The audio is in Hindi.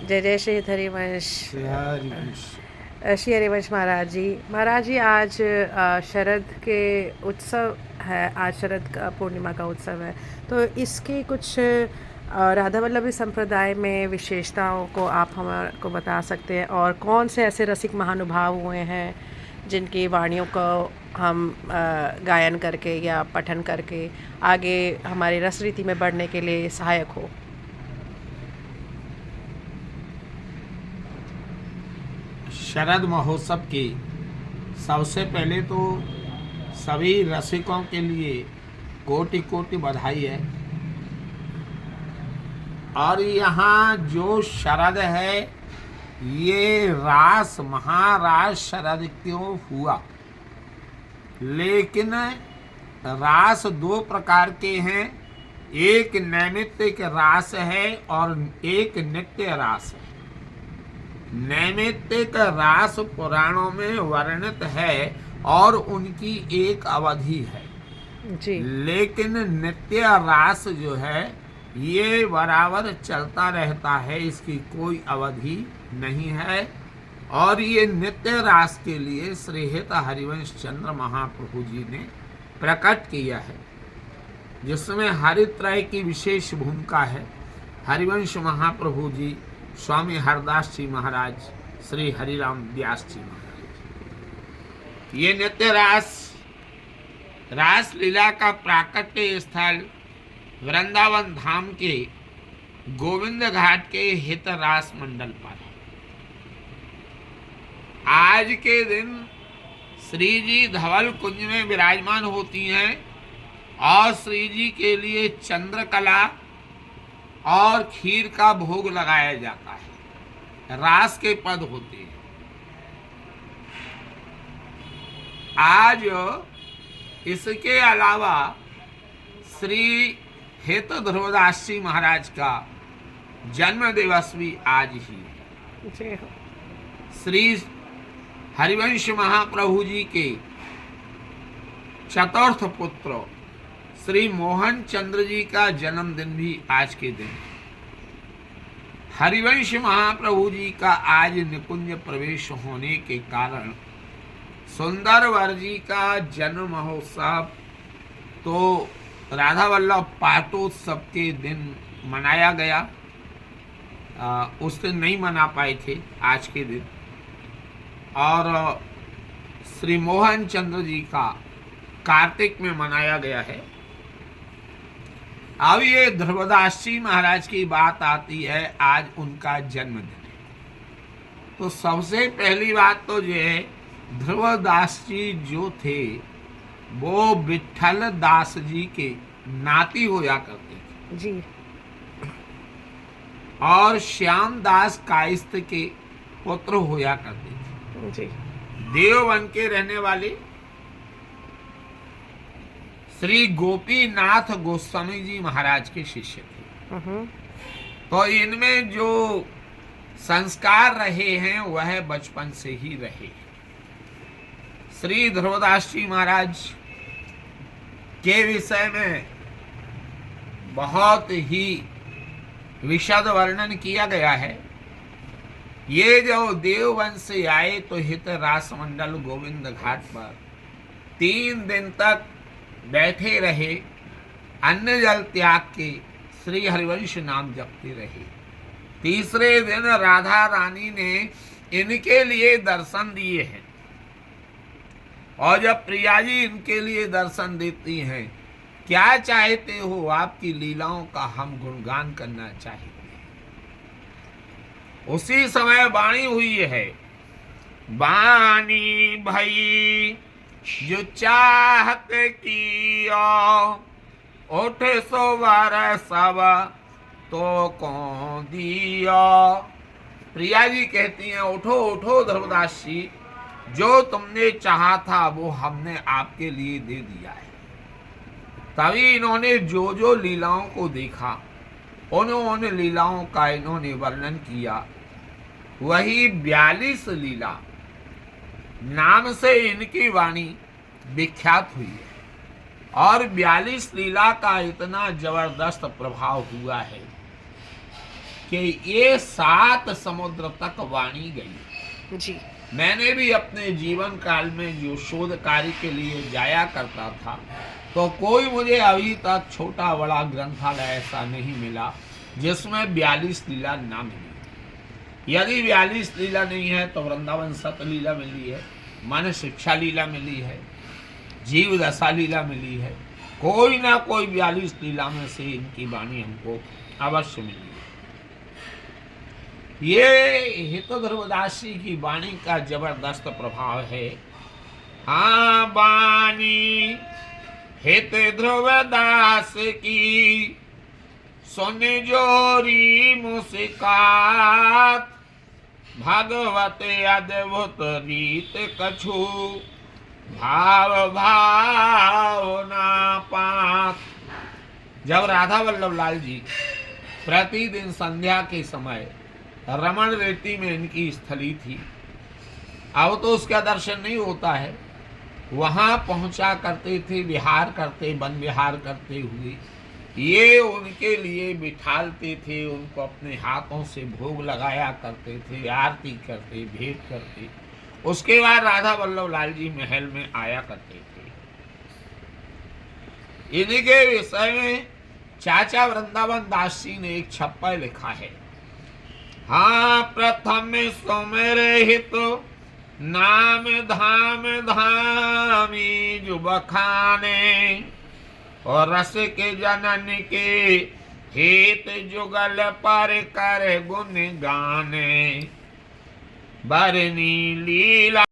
जय जय श्री हरिवंश। हरिवंश। श्री हरिवंश महाराज जी। महाराज जी, आज शरद के उत्सव है। आज शरद का पूर्णिमा का उत्सव है, तो इसकी कुछ राधा वल्लभी संप्रदाय में विशेषताओं को आप हमको बता सकते हैं, और कौन से ऐसे रसिक महानुभाव हुए हैं जिनकी वाणियों को हम गायन करके या पठन करके आगे हमारी रस रीति में बढ़ने के लिए सहायक हो। शरद महोत्सव की सबसे पहले तो सभी रसिकों के लिए कोटि कोटि बधाई है। और यहाँ जो शरद है, ये रास महारास शरद क्यों हुआ? लेकिन रास दो प्रकार के हैं, एक नैमित्तिक रास है और एक नित्य रास है। नैमित्तिक रास पुराणों में वर्णित है और उनकी एक अवधि है जी। लेकिन नित्य रास जो है ये बराबर चलता रहता है, इसकी कोई अवधि नहीं है। और ये नित्य रास के लिए श्रीहित हरिवंश चंद्र महाप्रभु जी ने प्रकट किया है, जिसमें हरित्रय की विशेष भूमिका है। हरिवंश महाप्रभु जी, स्वामी हरदास जी महाराज, श्री हरिराम व्यास जी महाराज। ये नित्य रास लीला का प्राकट्य स्थल वृंदावन धाम के गोविंद घाट के हित रास मंडल पर है। आज के दिन श्री जी धवल कुंज में विराजमान होती हैं और श्री जी के लिए चंद्रकला और खीर का भोग लगाया जाता है। रास के पद होते हैं। आज इसके अलावा श्री हेतु ध्रुवदास जी महाराज का जन्म दिवस भी आज ही है। श्री हरिवंश महाप्रभु जी के चतुर्थ पुत्र श्री मोहन चंद्र जी का जन्मदिन भी आज के दिन। हरिवंश महाप्रभु जी का आज निकुंज प्रवेश होने के कारण सुंदरवर जी का जन्म महोत्सव तो राधा वल्लभ पाटोत्सव के दिन मनाया गया। उस दिन नहीं मना पाए थे आज के दिन। और श्री मोहन चंद्र जी का कार्तिक में मनाया गया है। अब ये ध्रुवदास जी महाराज की बात आती है, आज उनका जन्मदिन है। तो सबसे पहली बात तो ये है, ध्रुवदास जी जो थे वो विठल दास जी के नाती होया करते थे जी। और श्याम दास कायस्थ के पुत्र होया करते थे जी। देववन के रहने वाले श्री गोपीनाथ गोस्वामी जी महाराज के शिष्य थे। तो इनमें जो संस्कार रहे हैं वह बचपन से ही रहे। श्री ध्रुवदास जी महाराज के विषय में बहुत ही विशद वर्णन किया गया है। ये जो देववन से आए तो हित रास मंडल गोविंद घाट पर 3 दिन तक बैठे रहे, अन्न जल त्याग के श्री हरिवंश नाम जपते रहे। तीसरे दिन राधा रानी ने इनके लिए दर्शन दिए हैं, और जब प्रिया जी इनके लिए दर्शन देती हैं, क्या चाहते हो? आपकी लीलाओं का हम गुणगान करना चाहते हैं। उसी समय वाणी हुई है, वाणी भई जो चाहत कियो, उठ सोवर सब तो कौन दियो। प्रिया जी कहती हैं, उठो उठो ध्रुवदास जी, जो तुमने चाहा था वो हमने आपके लिए दे दिया है। तभी इन्होंने जो जो लीलाओं को देखा, उन्होंने लीलाओं का इन्होंने वर्णन किया। वही 42 लीला नाम से इनकी वाणी विख्यात हुई है। और 42 लीला का इतना जबरदस्त प्रभाव हुआ है कि ये 7 समुद्र तक वाणी गई। जी। मैंने भी अपने जीवन काल में जो शोध कार्य के लिए जाया करता था, तो कोई मुझे अभी तक छोटा बड़ा ग्रंथालय ऐसा नहीं मिला जिसमें 42 लीला ना मिली। यदि 42 लीला नहीं है तो वृंदावन सत लीला मिली है, मन शिक्षा लीला मिली है, जीव दशा लीला मिली है, कोई ना कोई 42 लीला में से इनकी वाणी हमको अवश्य मिली है। ये हित ध्रुवदास जी की वाणी का जबरदस्त प्रभाव है। हाँ, वाणी हित ध्रुवदास की सुन जोरी मुस्कात, भगवत अद्भुत रीत कछु भाव भावना पात। जब राधा वल्लभ लाल जी प्रतिदिन संध्या के समय रमण रेती में इनकी स्थली थी, अब तो उसका दर्शन नहीं होता है, वहां पहुंचा करते थे, विहार करते, वन विहार करते हुए ये उनके लिए बिठालते थे, उनको अपने हाथों से भोग लगाया करते थे, आरती करते, भेंट करते। उसके बाद राधा वल्लभ लाल जी महल में आया करते थे। इनके विषय में चाचा वृंदावन दास जी ने एक छप्पा लिखा है। हाँ, प्रथम सुमेरे हित नाम धाम धामी जो बखाने, और रस के जनन के हित जुगल पर कर गुण गाने, बरनी लीला